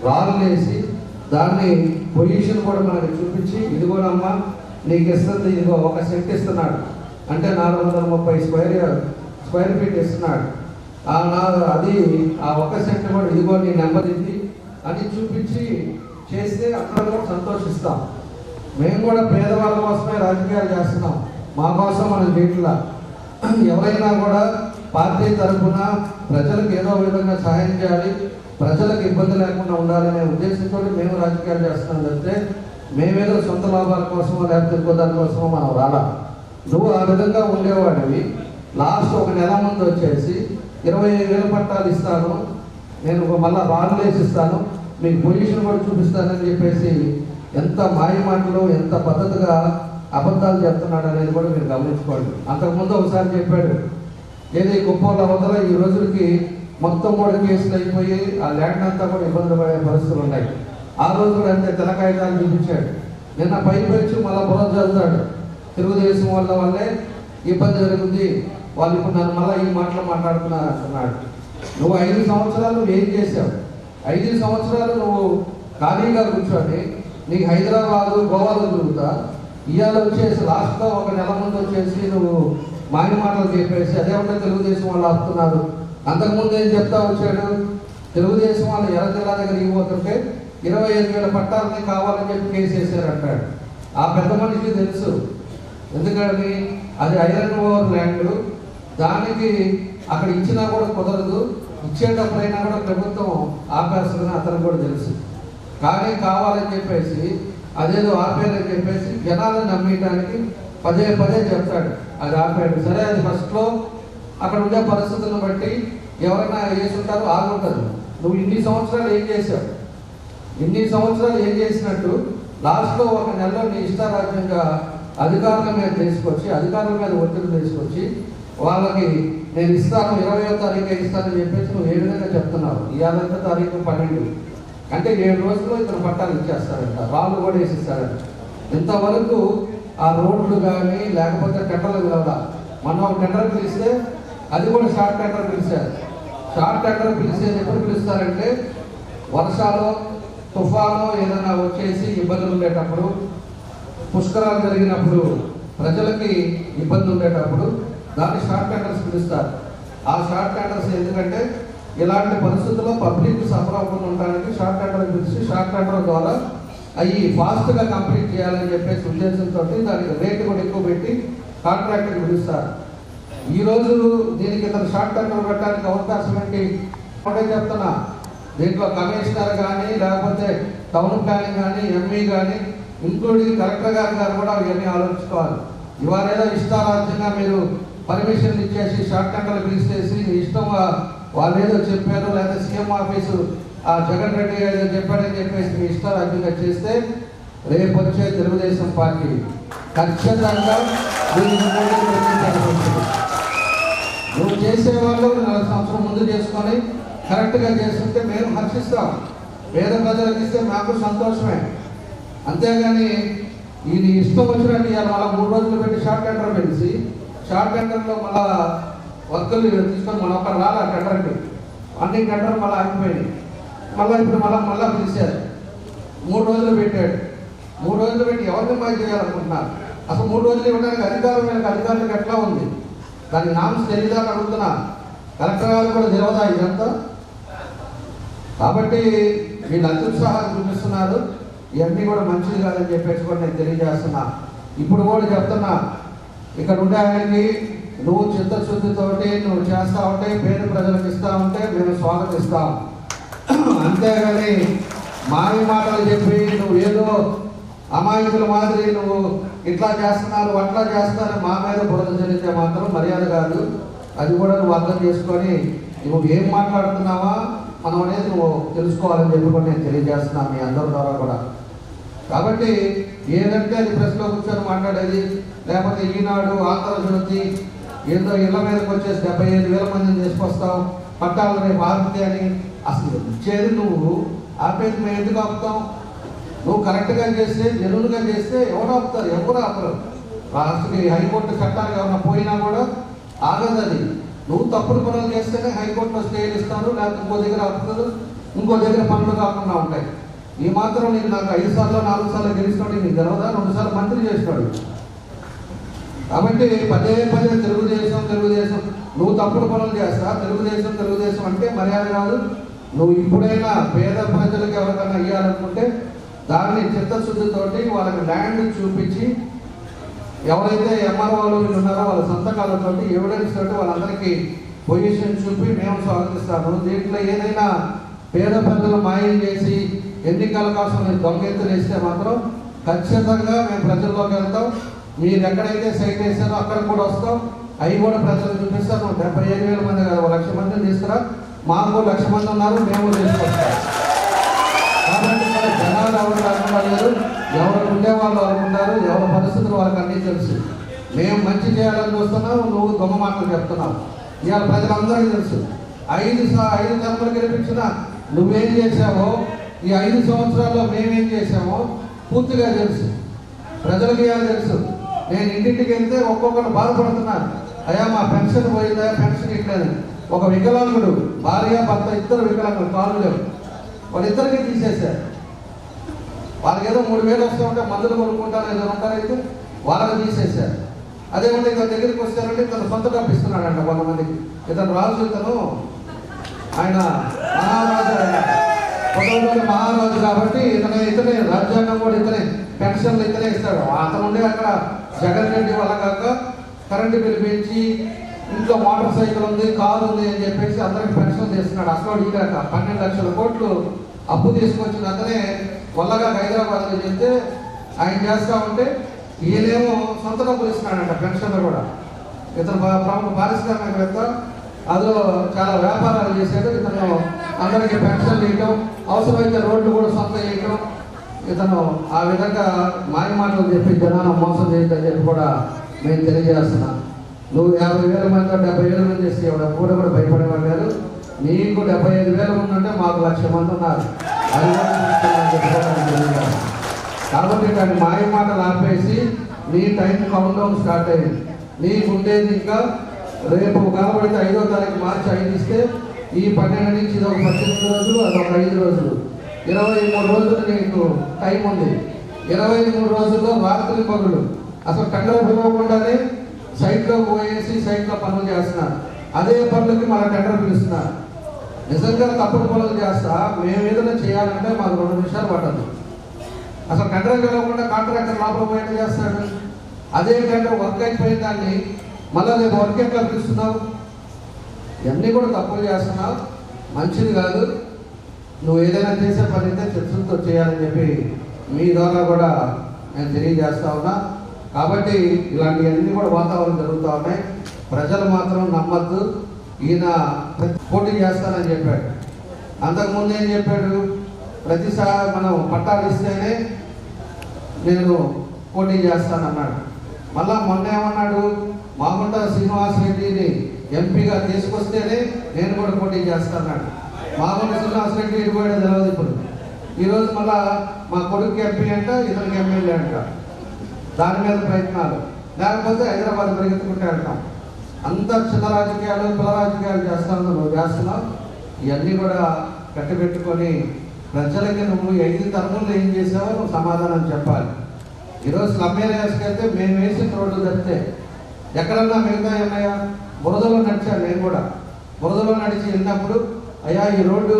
రాళ్ళు వేసి దాన్ని పొజిషన్ కూడా మనకి చూపించి ఇదిగోనమ్మా నీకు ఇస్తుంది, ఇదిగో 1 సెంట్ ఇస్తున్నాడు అంటే 430 స్క్వేర్ ఫీట్ ఇస్తున్నాడు. అది ఆ 1 సెంట్ కూడా ఇదిగో నీ నెంబర్ ఇది అని చూపించి చేస్తే అందరం కూడా సంతోషిస్తాం. మేము కూడా పేదవాళ్ళ కోసమే రాజకీయాలు చేస్తున్నాం, మా కోసం మనం చేయట్లా. ఎవరైనా కూడా పార్టీ తరఫున ప్రజలకు ఏదో విధంగా సహాయం చేయాలి, ప్రజలకు ఇబ్బంది లేకుండా ఉండాలనే ఉద్దేశంతో మేము రాజకీయాలు చేస్తున్నాం తప్పితే మేమేదో సొంత లాభాల కోసమో లేకపోతే ఇంకో దానికోసమో మనం రాలా. నువ్వు ఆ విధంగా ఉండేవాడివి. లాస్ట్ ఒక నెల ముందు వచ్చేసి 25,000 పట్టాలు ఇస్తాను, నేను మళ్ళీ బాండ్లు వేసి ఇస్తాను, మీకు పొజిషన్ కూడా చూపిస్తానని చెప్పేసి ఎంత మాయ మాటలు, ఎంత పద్ధతిగా అబద్ధాలు చెప్తున్నాడు అనేది కూడా మీరు గమనించుకోండి. అంతకుముందు ఒకసారి చెప్పాడు, ఏది కుప్పంలో అవతల ఈ రోజులకి మొత్తం కూడా కేసులు అయిపోయి ఆ ల్యాండ్ అంతా కూడా ఇబ్బంది పడే పరిస్థితులు ఉన్నాయి. ఆ రోజు కూడా అంతే తెలకాయిదాలు చూపించాడు. నిన్న పైపెచ్చి మళ్ళీ బుర్ర చదువుతాడు, తెలుగుదేశం వల్లే ఇబ్బంది జరుగుతుంది, వాళ్ళు ఇప్పుడు నన్ను మళ్ళీ ఈ మాటలు మాట్లాడుతున్నారు అంటున్నాడు. నువ్వు 5 సంవత్సరాలు ఏం చేసావు? 5 సంవత్సరాలు నువ్వు ఖాళీగా కూర్చొని నీకు హైదరాబాదు గోవాలో తిరుగుతా, ఇవాళ వచ్చేసి లాస్ట్లో ఒక నెల ముందు వచ్చేసి నువ్వు మాయ మాటలు చెప్పేసి అదేమంటే తెలుగుదేశం వాళ్ళు ఆపుతున్నారు. అంతకుముందు ఏం చెప్తా వచ్చాడు, తెలుగుదేశం వాళ్ళు ఎర్ర జిల్లా దగ్గర ఇవ్వబోతుంటే 25,000 పట్టాలని కావాలని చెప్పి కేసు వేసారంటాడు. ఆ పెద్ద మనిషికి తెలుసు, ఎందుకంటే అది ఐరన్ ఓవర్ ల్యాండ్, దానికి అక్కడ ఇచ్చినా కూడా కుదరదు, ఇచ్చేటప్పుడైనా కూడా ప్రభుత్వం ఆపేస్తుందని అతనికి కూడా తెలుసు. కానీ కావాలని చెప్పేసి అదేదో ఆపేయాలని చెప్పేసి జనాలను నమ్మేయడానికి పదే చెప్తాడు, అది ఆపాడు. సరే, అది ఫస్ట్లో అక్కడ ఉండే పరిస్థితులను బట్టి ఎవరైనా వేసుంటారో ఆగుంటారు. నువ్వు ఇన్ని సంవత్సరాలు ఏం చేశావు? ఇన్ని సంవత్సరాలు ఏం చేసినట్టు లాస్ట్లో ఒక నెలలో నీ ఇష్టారాజ్యంగా అధికారుల మీద తీసుకొచ్చి, అధికారుల మీద ఒత్తిడి తీసుకొచ్చి వాళ్ళకి నేను ఇస్తాను 20వ తారీఖు ఇస్తానని చెప్పేసి నువ్వు ఏ విధంగా చెప్తున్నావు? ఇవాళ తారీఖు 12, అంటే 7 రోజుల్లో ఇతను పట్టాలు ఇచ్చేస్తారంట, రాళ్ళు కూడా వేసిస్తారంట. ఇంతవరకు ఆ రోడ్లు కానీ లేకపోతే టెండర్లు పిలవడా. మనం ఒక టెండర్ పిలిస్తే అది కూడా షార్ట్ టెండర్ పిలిచారు. షార్ట్ టెండర్ పిలిచేది ఎప్పుడు పిలుస్తారంటే వర్షాలు, తుఫాను ఏదైనా వచ్చేసి ఇబ్బందులు ఉండేటప్పుడు, పుష్కరాలు జరిగినప్పుడు, ప్రజలకి ఇబ్బంది ఉండేటప్పుడు దాన్ని షార్ట్ టెండర్స్ పిలుస్తారు. ఆ షార్ట్ టెండర్స్ ఎందుకంటే ఇలాంటి పరిస్థితుల్లో పబ్లిక్ సఫర్ అవ్వకుండా ఉండడానికి షార్ట్ టెండర్ పిలిచి షార్ట్ టెండర్ ద్వారా అవి ఫాస్ట్గా కంప్లీట్ చేయాలని చెప్పేసి ఉద్దేశంతో దానికి రేటు కూడా ఎక్కువ పెట్టి కాంట్రాక్టర్ పిలుస్తారు. ఈరోజు దీనికి ఇతను షార్ట్ టెండర్ పెట్టడానికి అవకాశం ఏంటి? ఒకటే చెప్తున్నా, దీంట్లో కమిషనర్ కానీ లేకపోతే టౌన్ ప్లానింగ్ కానీ ఎంఈ కానీ ఇంక్లూడింగ్ కలెక్టర్ గారు కూడా ఇవన్నీ ఆలోచించుకోవాలి. ఇవాళ ఏదో ఇష్టారాజ్యంగా మీరు పర్మిషన్లు ఇచ్చేసి షార్ట్ టెండర్లు పిలిచేసి మీ ఇష్టం వాళ్ళు ఏదో చెప్పారు, లేదా సీఎం ఆఫీసు జగన్ రెడ్డి ఏదో చెప్పాడని చెప్పేసి మీ ఇష్టారాజ్యంగా చేస్తే రేపు వచ్చే తెలుగుదేశం పార్టీ ఖచ్చితంగా నువ్వు చేసేవాళ్ళు 4 సంవత్సరం ముందు చేసుకొని కరెక్ట్గా చేస్తుంటే మేము హర్షిస్తాం, పేద ప్రజలకు ఇస్తే మాకు సంతోషమే. అంతేగాని ఈ ఇష్టం వచ్చినట్టు ఇవాళ మళ్ళీ 3 రోజులు పెట్టి షార్ట్ టెండర్ పిలిచి షార్ట్ టెండర్లో మళ్ళా వర్కులు తీసుకొని మనం ఒక్కడ రాలా టెండర్కి, అన్ని టెండర్ మళ్ళీ ఆగిపోయినాయి. మళ్ళీ ఇప్పుడు మళ్ళీ పిలిచారు, 3 రోజులు పెట్టాడు. 3 రోజులు పెట్టి ఎవరిని మాకు చేయాలనుకుంటున్నారు? అసలు 3 రోజులు ఇవ్వడానికి అధికారులకు ఎట్లా ఉంది? దాని నామ్స్ తెలియదా అని అడుగుతున్నా. కలెక్టర్ గారు కూడా తెలియదా ఇదంతా? కాబట్టి వీళ్ళు అత్యుత్సాహాలు చూపిస్తున్నారు. ఇవన్నీ కూడా మంచిది కాదని చెప్పేసి కూడా నేను తెలియజేస్తున్నా. ఇప్పుడు కూడా చెప్తున్నా, ఇక్కడ ఉండే ఆయనకి నువ్వు చిత్తశుద్ధితోటి నువ్వు చేస్తా ఉంటే, పేద ప్రజలకు ఇస్తా ఉంటే మేము స్వాగతిస్తాం. అంతేగాని మాయ మాటలు చెప్పి నువ్వు ఏదో అమాయకుల మాదిరి నువ్వు ఇట్లా చేస్తున్నారు అట్లా చేస్తున్నారు మా మీద బురద జరిగితే మాత్రం మర్యాద కాదు. అది కూడా నువ్వు అర్థం చేసుకొని నువ్వు ఏం మాట్లాడుతున్నావా మనం అనేది నువ్వు తెలుసుకోవాలని చెప్పి కూడా నేను తెలియజేస్తున్నాను మీ అందరి ద్వారా కూడా. కాబట్టి ఏదంటే అది ప్రెస్లో కూర్చొని మాట్లాడేది, లేకపోతే ఈనాడు ఆంధ్రజ్యోతి ఏదో ఇళ్ల మీదకి వచ్చేసి 75,000 మందిని తీసుకొస్తావు, పట్టాలు రేపు ఆపితే అని. అసలు ఇచ్చేది నువ్వు, ఆపేది మేము ఎందుకు ఆపుతాం? నువ్వు కరెక్ట్గా చేస్తే, జెన్యూన్గా చేస్తే ఎవరు ఆపుతారు? ఎవరు ఆపరు. రాష్ట్రకి హైకోర్టు చట్టానికి ఏమైనా పోయినా కూడా ఆగదు అది. నువ్వు తప్పుడు పనులు చేస్తేనే హైకోర్టులో స్టేలు ఇస్తారు, లేకపోతే ఇంకో దగ్గర ఆపుతారు, ఇంకో దగ్గర పనులు కాకుండా ఉంటాయి. ఈ మాత్రం నీకు నాకు 5 సార్లు 4 సార్లు గెలిచినాడు, నీకు తెలవదా? 2 సార్లు మంత్రి చేసినాడు. కాబట్టి పదే తెలుగుదేశం నువ్వు తప్పుడు పనులు చేస్తా, తెలుగుదేశం అంటే మర్యాద కాదు. నువ్వు ఇప్పుడైనా పేద ప్రజలకు ఎవరికైనా ఇవ్వాలనుకుంటే దాన్ని చిత్తశుద్ధితోటి వాళ్ళకి ల్యాండ్ చూపించి ఎవరైతే ఎంఆర్ఓలు ఉన్నారో వాళ్ళ సంతకాలతో ఎవిడెన్స్ తోటి వాళ్ళందరికీ పొజిషన్ చూపి మేము స్వాగతిస్తాము. దీంట్లో ఏదైనా పేద ప్రజలు మాయం చేసి ఎన్నికల కోసం దొంగెత్తులు వేస్తే మాత్రం ఖచ్చితంగా మేము ప్రజల్లోకి వెళ్తాం. మీరు ఎక్కడైతే సైట్ వేసారో అక్కడ కూడా వస్తాం, అవి కూడా ప్రజలు చూపిస్తాం. 75,000 మంది కాదు, 1,00,000 మందిని తీసుకురా. మాకు 1,00,000 మంది ఉన్నారు, మేము తీసుకొస్తాం. కాబట్టి జనాలు ఎవరు కాకుండా లేరు, ఎవరు ఉండేవాళ్ళు అనుకున్నారు, ఎవరి పరిస్థితులు వాళ్ళకి అన్నీ తెలుసు. మేము మంచి చేయాలని చూస్తున్నాం, నువ్వు దొంగ మాటలు చెప్తున్నావు. ఇవాళ ప్రజలందరికీ తెలుసు. 5 తరపులు గెలిపించిన నువ్వేం చేసావో, ఈ 5 సంవత్సరాల్లో మేమేం చేసామో పూర్తిగా తెలుసు. ప్రజలకి ఇవాళ తెలుసు. నేను ఇంటింటికి వెళ్తే ఒక్కొక్కరు బాధపడుతున్నారు, అయ్యా మా పెన్షన్ పోయిందా, పెన్షన్ ఇట్లేదు. ఒక వికలాంగుడు, భార్య భర్త ఇద్దరు వికలాంగులు, కాళ్ళు లేవు, వాళ్ళిద్దరికీ తీసేశారు. వాళ్ళకి ఏదో 3,000 వస్తూ ఉంటే మందులు కొనుక్కుంటారు ఏదో ఉంటారైతే వాళ్ళకి తీసేశారు. అదేమంటే ఇతని దగ్గరికి వస్తారంటే ఇతను సొంత డబ్బు ఇస్తున్నాడంట కొంతమందికి. ఇతను రాజు, ఇతను ఆయన మహారాజు, మహారాజు కాబట్టి ఇతనే రాజ్యాంగం కూడా ఇతనే, పెన్షన్లు ఇతనే ఇస్తాడు. అతను ఉండే అక్కడ జగన్ రెడ్డి వల్ల కాక కరెంటు బిల్లు పెంచి ఇంట్లో మోటార్ సైకిల్ ఉంది, కారు ఉంది అని చెప్పేసి అందరికి పెన్షన్ చేస్తున్నాడు. అసలు ఇలాక 12 లక్షల కోట్లు అప్పు తీసుకొచ్చిన అతనే వల్లగా హైదరాబాద్లో చెప్తే ఆయన చేస్తూ ఉంటే ఈయనేమో సొంత డబ్బులు ఇస్తున్నాడంట పెన్షన్లు కూడా. ఇతను ప్రముఖ పారిశ్రామికవేత్త, అందులో చాలా వ్యాపారాలు చేశాడు. ఇతను అందరికీ పెన్షన్లు ఇవ్వడం, అవసరమైతే రోడ్లు కూడా సొంత వేయటం. ఇతను ఆ విధంగా మాయ మాటలు చెప్పి జనాన్ని మోసం చేయొద్దని చెప్పి కూడా మేము తెలియజేస్తున్నాం. నువ్వు 50,000 మంది 70,000 మంది చేస్తే కూడా భయపడేవాడు కాదు. నీకు 75,000 మంది ఉంటే మాకు 1,00,000 మంది ఉన్నారు. అది కాబట్టి దాన్ని మాయ మాటలు ఆపేసి నీ టైం కౌంట్ డౌన్ స్టార్ట్ అయింది. నీకు ఉండేది ఇంకా రేపు కనబడితే 5వ తారీఖు మార్చి 5 ఇస్తే ఈ 12 నుంచి ఇది ఒక 18 రోజులు, అదొక 5 రోజులు, 23 రోజులు నీకు టైం ఉంది. 23 రోజుల్లో రాత్రి పగులు అసలు టెండర్ పిలవకుండానే సైట్లో పోయేసి సైట్లో పనులు చేస్తున్నారు. అదే పనులకి మన టెండర్ పిలుస్తున్నారు. నిజంగా తప్పుడు పనులు చేస్తా మేము ఏదైనా చేయాలంటే మాకు 2 నిమిషాలు పట్టదు. అసలు టెండర్ పిలవకుండా కాంట్రాక్టర్ లోపల పోయేట చేస్తాడు. అదే టెండర్ వర్క్ అయిపోయిన దాన్ని మళ్ళీ రేపు వర్క్ ఎట్లా పిలుస్తున్నావు? ఇవన్నీ కూడా తప్పులు చేస్తున్నావు, మంచిది కాదు. నువ్వు ఏదైనా చేసే పని అయితే చర్చలతో చేయాలని చెప్పి మీ ద్వారా కూడా నేను తెలియజేస్తా ఉన్నా. కాబట్టి ఇలాంటివన్నీ కూడా వాతావరణం జరుగుతూ ఉన్నాయి. ప్రజలు మాత్రం నమ్మద్దు. ఈయన పోటీ చేస్తానని చెప్పాడు. అంతకుముందు ఏం చెప్పాడు? ప్రతిసారి మనం పట్టాలు ఇస్తేనే నేను పోటీ చేస్తానన్నాడు. మళ్ళా మొన్న ఏమన్నాడు? మాగుంట శ్రీనివాసరెడ్డిని ఎంపీగా తీసుకొస్తేనే నేను కూడా పోటీ చేస్తాన్నాడు. మాగుంట శ్రీనివాసరెడ్డి ఇటుపోయాడు తెలియదు. ఇప్పుడు ఈరోజు మళ్ళా మా కొడుకు ఎంపీ అంట, ఇతనికి ఎమ్మెల్యే అంట. దాని మీద ప్రయత్నాలు, లేకపోతే హైదరాబాద్ పరిగెత్తుకుంటే అంటాం. అంత చిన్న రాజకీయాలు, పిల్ల రాజకీయాలు చేస్తాను నువ్వు చేస్తున్నావు. ఇవన్నీ కూడా కట్టిపెట్టుకొని ప్రజలకి నువ్వు 5 తరములు ఏం చేసావో నువ్వు సమాధానం చెప్పాలి. ఈరోజు స్లమ్ ఏరియాస్కి వెళ్తే మేము వేసిన రోడ్లు తప్పితే ఎక్కడన్నా మిగతా ఉన్నాయా? బురదలో నడిచాను నేను కూడా. బురదలో నడిచి వెళ్ళినప్పుడు అయ్యా ఈ రోడ్డు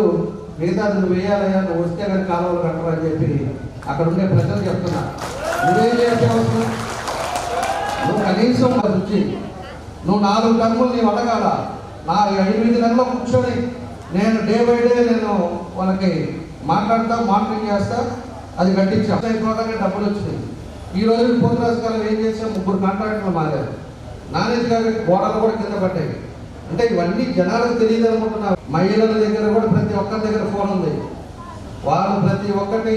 మిగతాది నువ్వు వేయాలయ్యా, నువ్వు వస్తే కానీ కాలువలు కట్టరు అని చెప్పి అక్కడ ఉండే ప్రజలు చెప్తున్నా. నువ్వేం చేసే అవసరం? నువ్వు కనీసం వచ్చి నువ్వు 4 టర్ములు నీవు అడగాల. నా 8 నెలల్లో కూర్చొని నేను డే బై డే నేను వాళ్ళకి మాట్లాడతా, మానిటరింగ్ చేస్తా, అది కట్టించాం. అయిపోగానే డబ్బులు వచ్చినాయి. ఈ రోజు పోతురాజు కాలం ఏం చేసాం? 3 కాంట్రాక్టులు మారారు. నాణ్యత కాబట్టి గోడలు కూడా కింద పడ్డాయి. అంటే ఇవన్నీ జనాలకు తెలియదు అనుకుంటున్నారు. మహిళల దగ్గర కూడా ప్రతి ఒక్కరి దగ్గర ఫోన్ ఉంది. వాళ్ళు ప్రతి ఒక్కటి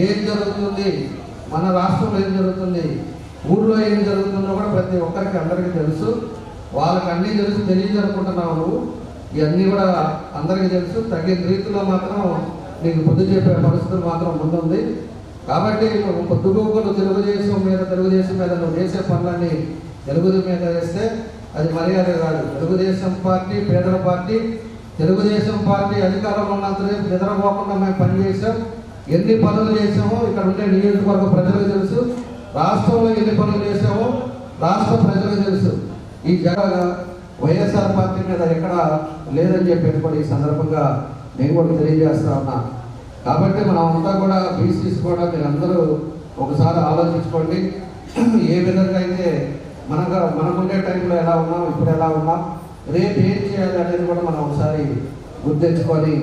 ఏం జరుగుతుంది, మన రాష్ట్రంలో ఏం జరుగుతుంది, ఊళ్ళో ఏం జరుగుతుందో కూడా ప్రతి ఒక్కరికి అందరికీ తెలుసు. వాళ్ళకి అన్నీ తెలుసు, తెలియదు అనుకుంటున్నావు నువ్వు. ఇవన్నీ కూడా అందరికీ తెలుసు. తగిన రీతిలో మాత్రం నీకు బుద్ధి చెప్పే పరిస్థితులు మాత్రం ముందుంది. కాబట్టి పొద్దుగోకులు తెలుగుదేశం మీద నువ్వు చేసే పనులన్నీ తెలుగుదేశం మీద వేస్తే అది మర్యాద కాదు. తెలుగుదేశం పార్టీ పేదల పార్టీ. తెలుగుదేశం పార్టీ అధికారంలో ఉన్నంతసేపు నిద్రపోకుండా మేము పనిచేసాం. ఎన్ని పనులు చేసామో ఇక్కడ ఉండే నియోజకవర్గ ప్రజలకు తెలుసు. రాష్ట్రంలో ఎన్ని పనులు చేసామో రాష్ట్ర ప్రజలకు తెలుసు. ఈ వైఎస్ఆర్ పార్టీ మీద ఎక్కడ లేదని చెప్పి కూడా ఈ సందర్భంగా నేను కూడా తెలియజేస్తా ఉన్నా. కాబట్టి మనం అంతా కూడా బీసీస్ కూడా మీరందరూ ఒకసారి ఆలోచించుకోండి. ఏ విధంగా అయితే మనకుండే టైంలో ఎలా ఉన్నాం, ఇప్పుడు ఎలా ఉన్నాం, రేపు ఏం చేయాలి అనేది కూడా మనం ఒకసారి గుర్తించుకొని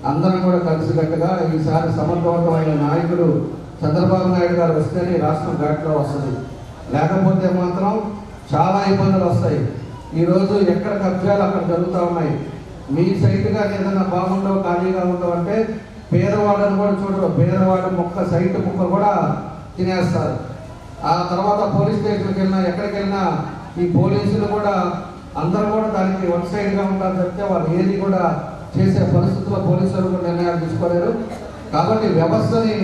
అందరం కూడా కలిసికట్టుగా ఈసారి సమర్థవంతమైన నాయకుడు చంద్రబాబు నాయుడు గారు వస్తేనే రాష్ట్రం ఘాట్లో వస్తుంది. లేకపోతే మాత్రం చాలా ఇబ్బందులు వస్తాయి. ఈరోజు ఎక్కడ కబ్జాలు అక్కడ జరుగుతూ ఉన్నాయి. మీ సైట్గా ఏదైనా బాగుండవు, ఖాళీగా ఉండవు అంటే పేదవాళ్ళని కూడా చూడరు. పేదవాళ్ళ సైట్ ముక్క కూడా తినేస్తారు. ఆ తర్వాత పోలీస్ స్టేషన్కి వెళ్ళినా ఎక్కడికి వెళ్ళినా ఈ పోలీసులు కూడా అందరూ కూడా దానికి వన్ సైడ్గా ఉంటారు చెప్తే వాళ్ళు ఏది కూడా చేసే పరిస్థితుల్లో పోలీసులు కూడా నిర్ణయాలు తీసుకోలేరు. కాబట్టి వ్యవస్థని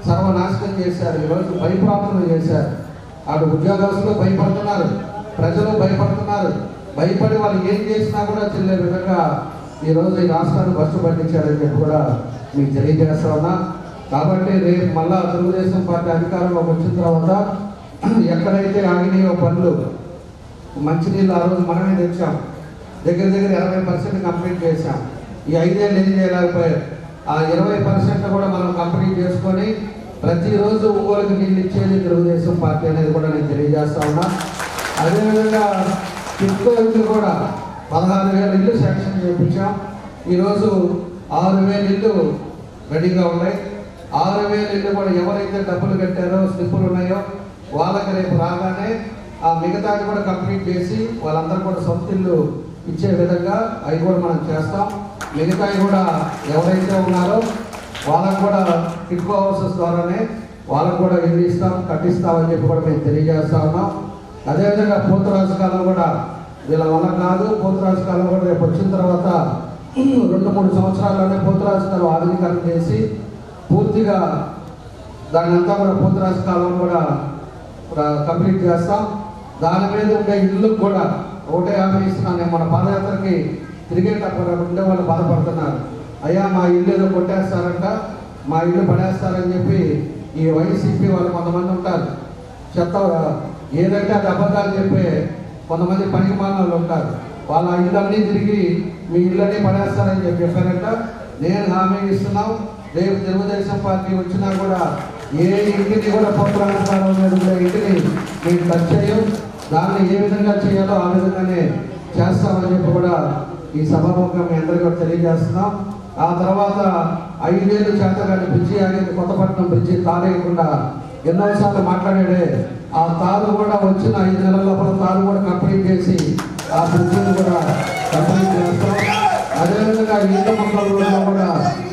సర్వనాశనం చేశారు. ఈరోజు భయప్రాంతం చేశారు. అటు ఉద్యోగస్తులు భయపడుతున్నారు, ప్రజలు భయపడుతున్నారు. భయపడి వాళ్ళు ఏం చేసినా కూడా చెల్లే విధంగా ఈరోజు ఈ రాష్ట్రాన్ని బస్సు పట్టించారని చెప్పి కూడా మీకు తెలియజేస్తా ఉన్నా. కాబట్టి రేపు మళ్ళా తెలుగుదేశం పార్టీ అధికారంలోకి వచ్చిన తర్వాత ఎక్కడైతే ఆగినాయో పనులు, మంచినీళ్ళు ఆ రోజు మనమే తెచ్చాం, దగ్గర 20% కంప్లీట్ చేశాం. ఈ 5 ఏళ్ళు ఏం చేయలేకపోయారు. ఆ 20% కూడా మనం కంప్లీట్ చేసుకొని ప్రతిరోజు ఒంగోలుకి నీళ్ళు ఇచ్చేది తెలుగుదేశం పార్టీ అనేది కూడా నేను తెలియజేస్తా ఉన్నా. అదేవిధంగా టిక్కో ఇల్లు కూడా 16,000 ఇల్లు శాంక్షన్ చేయించాం. ఈరోజు 6,000 ఇల్లు రెడీగా ఉన్నాయి. 6,000 ఇల్లు కూడా ఎవరైతే డబ్బులు కట్టారో, స్లిప్పులు ఉన్నాయో వాళ్ళకి రేపు రాగానే ఆ మిగతాది కూడా కంప్లీట్ చేసి వాళ్ళందరూ కూడా సొంత ఇల్లు ఇచ్చే విధంగా అవి కూడా మనం చేస్తాం. మిగతాయి కూడా ఎవరైతే ఉన్నారో వాళ్ళకు కూడా టిక్కో హౌసెస్ ద్వారానే వాళ్ళకు కూడా ఇల్లు ఇస్తాం, కట్టిస్తామని చెప్పి కూడా మేము తెలియజేస్తా ఉన్నాం. అదేవిధంగా పోతురాజు కాలం కూడా వీళ్ళ వల్ల కాదు. పోతురాజు కాలం కూడా రేపు వచ్చిన తర్వాత 2-3 సంవత్సరాల్లోనే పోతురాజు కాలం ఆధునీకరణ చేసి పూర్తిగా దాని అంతా కూడా పోతురాజు కాలం కూడా కంప్లీట్ చేస్తాం. దాని మీద ఉండే ఇల్లు కూడా ఒకటే హామీ ఇస్తున్నాను. నేను మన పాదయాత్రకి తిరిగేటప్పుడు ఉండే వాళ్ళు బాధపడుతున్నారు. అయ్యా మా ఇల్లు ఏదో కొట్టేస్తారంట, మా ఇల్లు పడేస్తారని చెప్పి ఈ వైసీపీ వాళ్ళు కొంతమంది ఉంటారు. చెత్త ఏదంటే అది అబద్ధాలు చెప్పే కొంతమంది పనికి మాలిన ఉంటారు. వాళ్ళ ఇళ్ళన్నీ తిరిగి మీ ఇళ్ళని పడేస్తారని చెప్పారంట. నేను హామీ ఇస్తున్నాం, రేపు తెలుగుదేశం పార్టీ వచ్చినా కూడా ఏ ఇంటిని కూడా పొందడానికి ఇంటిని మేము టచ్ చేయం. దాన్ని ఏ విధంగా చేయాలో ఆ విధంగానే చేస్తామని చెప్పి కూడా ఈ సభాముఖంగా మీ అందరికీ తెలియజేస్తున్నాం. ఆ తర్వాత 5 ఏళ్ళు చేతగాని బ్రిడ్జి ఆగింది, కొత్తపట్నం బ్రిడ్జి తారేయకుండా ఎన్నోసార్లు మాట్లాడాడే. ఆ తారు కూడా వచ్చిన 5 నెలల లోపల తారు కూడా కంప్లీట్ చేసి ఆ బ్రిడ్జిని కూడా కంప్లీట్ చేస్తాం. అదేవిధంగా ఈత మొక్కల్లో కూడా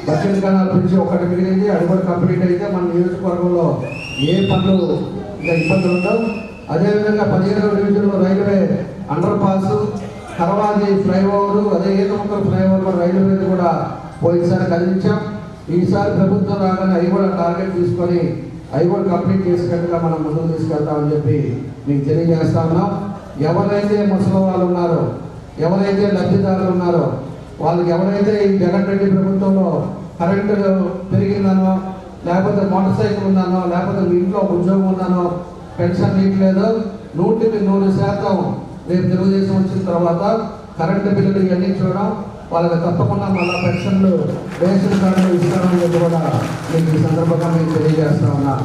బడ్జెట్ కెనాల్ బ్రిడ్జి ఒకటి మిగిలింది, అది కూడా కంప్లీట్ అయితే మన నియోజకవర్గంలో ఏ పనులు ఇంకా ఇబ్బందులు ఉండవు. అదేవిధంగా 15వ డివిజన్లో railway under pass, Karavadi flyover, అదే ఈత మొక్కల ఫ్లైఓవర్ రైల్వే కూడా పోయినసారి కదిలించాం. ఈసారి ప్రభుత్వం రాగానే అవి కూడా టార్గెట్ తీసుకొని అవి కూడా కంప్లీట్ చేసినట్టుగా మనం ముందుకు తీసుకెళ్తామని చెప్పి మీకు తెలియజేస్తా ఉన్నాం. ఎవరైతే ముసలి వాళ్ళు ఉన్నారో, ఎవరైతే లబ్ధిదారులు ఉన్నారో వాళ్ళకి ఎవరైతే ఈ జగన్ రెడ్డి ప్రభుత్వంలో కరెంటు పెరిగిందనో, లేకపోతే మోటార్ సైకిల్ ఉందనో, లేకపోతే మీ ఇంట్లో ఉద్యోగం ఉందనో, పెన్షన్ నీట్లేదో 100% రేపు తెలుగుదేశం వచ్చిన తర్వాత కరెంటు బిల్లులు ఇవన్నీ చూడడం, వాళ్ళకి తప్పకుండా మళ్ళీ పెన్షన్లు, రేషన్ కార్డులు ఇస్తామని చెప్పి కూడా మీకు ఈ సందర్భంగా మేము తెలియజేస్తా ఉన్నా.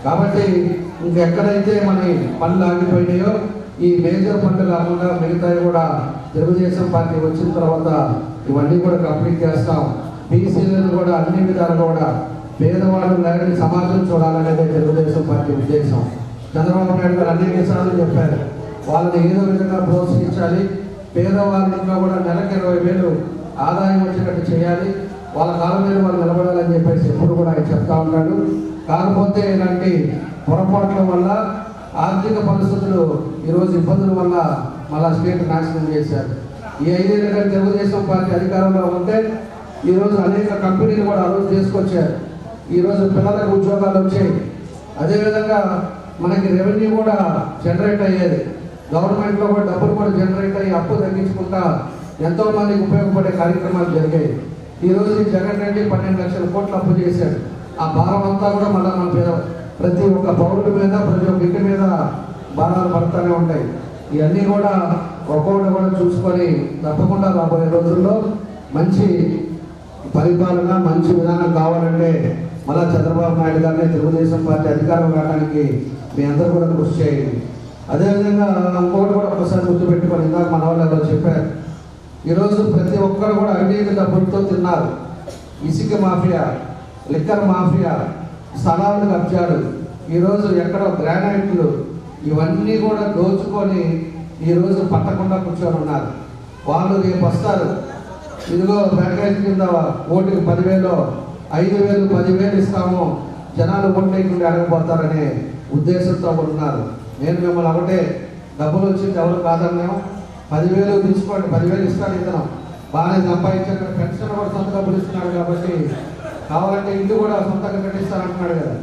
కాబట్టి ఇంకెక్కడైతే మన పనులు ఆగిపోయినాయో ఈ మేజర్ పనులు కాకుండా మిగతాయి కూడా తెలుగుదేశం పార్టీ వచ్చిన తర్వాత ఇవన్నీ కూడా కంప్లీట్ చేస్తాం. బీసీలను కూడా అన్ని విధాలుగా కూడా పేదవాళ్ళు లేని సమాజం చూడాలనేదే తెలుగుదేశం పార్టీ ఉద్దేశం. చంద్రబాబు నాయుడు గారు అన్ని విషయాలు చెప్పారు. వాళ్ళని ఏదో విధంగా ప్రోత్సహించాలి. పేదవాళ్ళలో కూడా నెలకు 20,000 ఆదాయం వచ్చేటట్టు చేయాలి. వాళ్ళ కాలం మీద వాళ్ళు నిలబడాలని చెప్పేసి ఎప్పుడు కూడా ఆయన చెప్తా ఉంటాడు. కాకపోతే ఇలాంటి పొరపాట్ల వల్ల ఆర్థిక పరిస్థితులు ఈరోజు ఇబ్బందుల వల్ల మళ్ళా స్టేట్ నాశనం చేశారు. ఈ 5 ఏళ్ళుగా తెలుగుదేశం పార్టీ అధికారంలో ఉంటే ఈరోజు అనేక కంపెనీలు కూడా అరోజు చేసుకొచ్చారు. ఈరోజు పిల్లలకు ఉద్యోగాలు వచ్చాయి. అదేవిధంగా మనకి రెవెన్యూ కూడా జనరేట్ అయ్యేది. గవర్నమెంట్లో కూడా డబ్బులు కూడా జనరేట్ అయ్యి అప్పు తగ్గించుకుంటా ఎంతో మందికి ఉపయోగపడే కార్యక్రమాలు జరిగాయి. ఈరోజు జగన్ రెడ్డి 12 లక్షల కోట్లు అప్పు చేశాడు. ఆ భారం అంతా కూడా మళ్ళీ మన ప్రతి ఒక్క పౌరుడి మీద, ప్రతి ఒక్క ఇంటి మీద భారాలు పడుతూనే ఉంటాయి. ఇవన్నీ కూడా ఒక్కొక్కటి కూడా చూసుకొని తప్పకుండా రాబోయే రోజుల్లో మంచి పరిపాలన మంచి విధానం కావాలంటే మళ్ళా చంద్రబాబు నాయుడు గారిని తెలుగుదేశం పార్టీ అధికారం రావడానికి మీ అందరూ కూడా కృషి చేయండి. అదేవిధంగా ఇంకోటి కూడా ఒకసారి గుర్తుపెట్టుకొని, ఇందాక మన వాళ్ళు ఎవరో చెప్పారు, ఈరోజు ప్రతి ఒక్కరు కూడా అవినీతి డబ్బులతో తిన్నారు. ఇసుక మాఫియా, లిక్కర్ మాఫియా, స్థలాలు కబ్జాలు, ఈరోజు ఎక్కడో గ్రానైట్లు, ఇవన్నీ కూడా దోచుకొని ఈరోజు పట్టకుండా కూర్చొని ఉన్నారు. వాళ్ళు రేపు వస్తారు, ఇదిగో ప్యాకేజ్ కింద ఓటుకి 10,000, 5,000, 10,000 ఇస్తాము, జనాలు ఓట్లు లేకుండా అడగపోతారనే ఉద్దేశంతో ఉన్నారు. నేను మిమ్మల్ని ఒకటే, డబ్బులు వచ్చింది ఎవరు కాదన్నాము, 10,000 తీసుకోండి, 10,000 ఇస్తాను, ఇతను బాగానే సంపాదించారు, పెన్షన్ కూడా సొంత డబ్బులు ఇస్తున్నాడు కాబట్టి, కావాలంటే ఇల్లు కూడా సొంతంగా కట్టిస్తానంటున్నాడు కదా,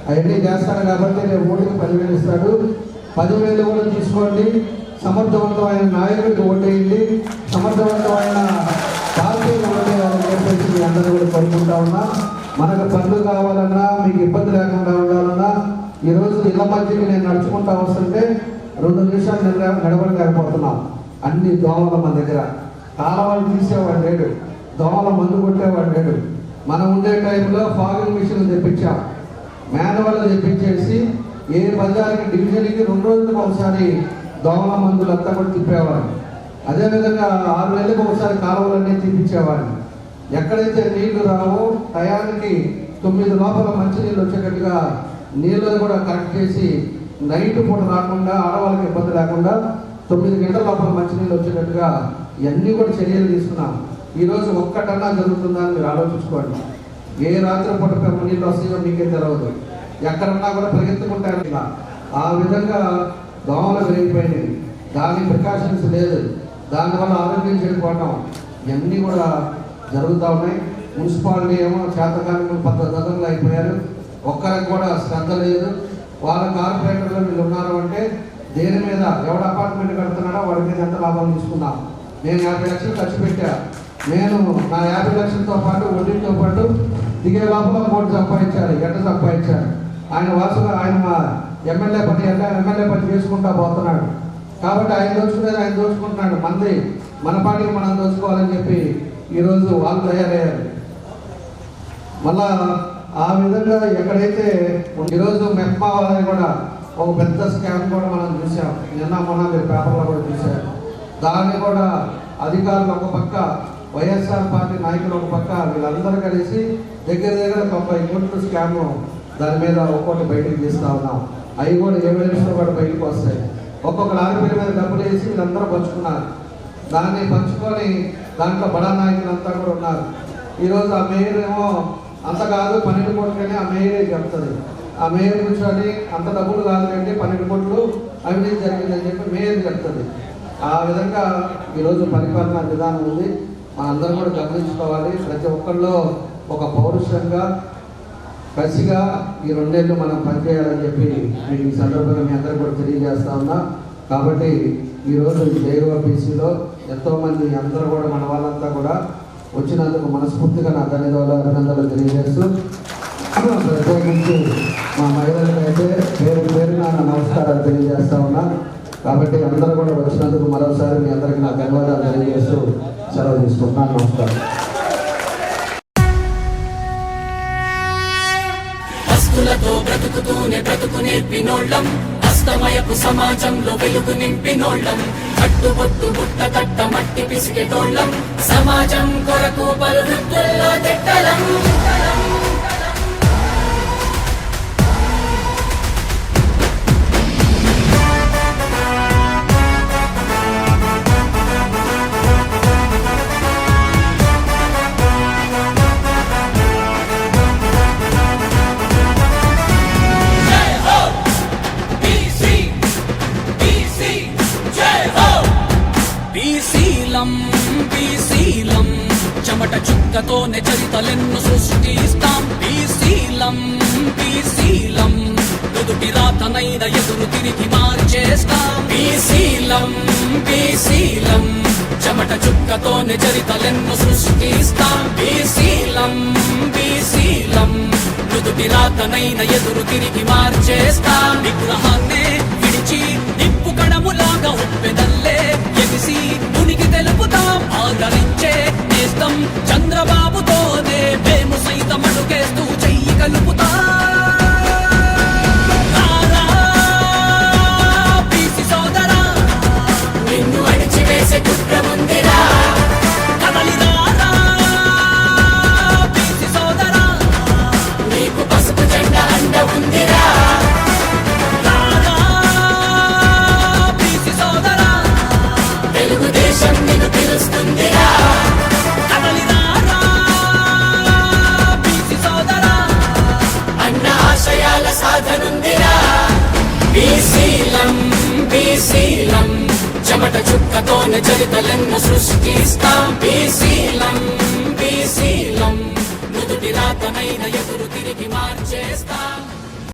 అవన్నీ చేస్తాడు కాబట్టి రేపు ఓటుకి 10,000 ఇస్తాడు. 10,000 కూడా తీసుకోండి, సమర్థవంతమైన నాయకుడికి ఓటేయండి, సమర్థవంతమైన పార్టీకి ఓటేయాలని చెప్పేసి మీ అందరూ కూడా కోరుకుంటా ఉన్నా. మనకు పనులు కావాలన్నా, మీకు ఇబ్బంది లేకుండా ఉండాలన్నా, ఈరోజు ఇళ్ళ మధ్యకి నేను నడుచుకుంటా వస్తుంటే 2 నిమిషాలు నడవలేకపోతున్నాం. అన్ని దోమలు మన దగ్గర, కాలవాళ్ళు తీసేవాడు లేడు, దోమల మందు కొట్టేవాడు లేడు. మనం ఉండే టైంలో ఫాగింగ్ మిషన్ తెప్పించాం, మాన్యువల్ తెప్పించేసి ఏ బజార్కి డివిజన్కి 2 రోజులకు ఒకసారి దోమల మందులు అంతా కూడా తిప్పేవాడిని. అదేవిధంగా 6 నెలలకు ఒకసారి కాలువలన్నీ తీపించేవాడిని. ఎక్కడైతే నీళ్లు రావో టయానికి 9 లోపల మంచినీళ్ళు వచ్చేటట్టుగా నీళ్ళు కూడా కరెక్ట్ చేసి, నైట్ పూట రాకుండా ఆడవాళ్ళకి ఇబ్బంది లేకుండా 9 గంటల లోపల మంచినీళ్ళు వచ్చేటట్టుగా ఇవన్నీ కూడా చర్యలు తీసుకున్నాం. ఈరోజు ఒక్కటన్నా జరుగుతుందని మీరు ఆలోచించుకోండి. ఏ రాత్రి పూట నీళ్ళు వస్తాయో మీకే తెలియదు, ఎక్కడన్నా కూడా పరిగెత్తుకుంటారు. ఇలా ఆ విధంగా దోమలు పెరిగిపోయినాయి, దాని ప్రికాషన్స్ లేదు, దానివల్ల ఆరోగ్యం చెడిపోవటం ఇవన్నీ కూడా జరుగుతూ ఉన్నాయి. మున్సిపాలిటీ ఏమో చేతకాని పద్ధతులు అయిపోయారు, ఒక్కరికి కూడా శ్రద్ధ లేదు. వాళ్ళ కార్పొరేటర్లు వీళ్ళు ఉన్నారు అంటే దేని మీద, ఎవడు అపార్ట్మెంట్ కడుతున్నాడో వాడి మీద ఎంత లాభం తీసుకున్నాం. నేను 50 లక్షలు ఖర్చు పెట్టా, నేను నా 50 లక్షలతో పాటు వడ్డీతో పాటు దిగే లోపల 3 సంపాదించారు, ఎట్ట సంపాదించారు. ఆయన వాసుగా ఆయన మా ఎమ్మెల్యే పని చేసుకుంటా పోతున్నాడు కాబట్టి ఆయన దోచుకునేది ఆయన దోచుకుంటున్నాడు. మన పార్టీకి మనం దోచుకోవాలని చెప్పి ఈరోజు వాళ్ళు తయారయ్యారు. మళ్ళా ఆ విధంగా ఎక్కడైతే ఈరోజు మెప్మా వాళ్ళని కూడా ఒక పెద్ద స్కామ్ కూడా మనం చూసాం, మొన్న మీరు పేపర్లో కూడా చూశారు. దాన్ని కూడా అధికారులు ఒక పక్క, వైఎస్ఆర్ పార్టీ నాయకులు ఒక పక్క, వీళ్ళందరూ కలిసి దగ్గర 90 కోట్ల స్కామ్ దాని మీద ఒక్కొక్కటి బయటకు తీస్తూ ఉన్నాం. అవి కూడా ఎవిడెన్స్లో కూడా బయటకు వస్తాయి. ఒక్కొక్క లారీ మీద డబ్బులు వేసి వీళ్ళందరూ పంచుకున్నారు. దాన్ని పంచుకొని దాంట్లో బడా నాయకులంతా కూడా ఉన్నారు. ఈరోజు ఆ మేయర్ ఏమో అంత కాదు 12 కోట్లనే ఆ మేయరే చెప్తుంది. ఆ మేయర్ కూర్చొని అంత డబ్బులు కాదులేండి 12 కోట్లు అవినీతి జరిగిందని చెప్పి మేయర్ చెప్తుంది. ఆ విధంగా ఈరోజు పరిపాలనా విధానం ఉంది, మనందరం కూడా గమనించుకోవాలి. ప్రతి ఒక్కరిలో ఒక పౌరుషంగా కసిగా ఈ 2 నెలలు మనం పనిచేయాలని చెప్పి మీకు ఈ సందర్భంగా మీ అందరూ కూడా తెలియజేస్తా ఉన్నా. కాబట్టి ఈరోజు జేఓబీసీలో ఎంతోమంది అందరూ కూడా మన వాళ్ళంతా కూడా వచ్చినందుకు మనస్ఫూర్తిగా నా ధన్యవాదాలు, అభినందనలు తెలియజేస్తూ, ప్రత్యేకించి మా మహిళలకు అయితే పేరున నమస్కారాలు తెలియజేస్తా ఉన్నా. కాబట్టి అందరూ కూడా వచ్చినందుకు మరోసారి మీ అందరికీ నా ధన్యవాదాలు తెలియజేస్తూ సెలవు తీసుకుంటున్నాను. నమస్కారం. వస్తులతో బ్రతుకుతూనే బ్రతుకు నేర్పినోళ్ళం, అస్తమయపు సమాజంలో వెలుగు నింపినోళ్ళం, కట్టుబొట్టు బుట్ట కట్ట మట్టి పిసికెటోళ్ళం, సమాజం కొరకు పలు వృత్తుల్లో తిట్టలం. బీసీలం చెమట చుక్కతోనే చరితలెన్ను సృష్టిస్తాం. బీసీలం నుదుటి రాతనైన ఎదురు తిరిగి మార్చేస్తాం. బీసీలం చెమట చుక్కతోనే చరితలెన్ను సృష్టిస్తాం. బీసీలం నుదుటి రాతనైన ఎదురు తిరిగి మార్చేస్తాం. నిగ్రహాన్నే విడిచి నిప్పు కణములాగా ఉప్పెదల్లే ఎగిసి ఉనికి తెలుపుతాం. ఆదరించే నేస్తం చంద్రబాబుతో చరితలను సృష్టిస్తాం బీసీలం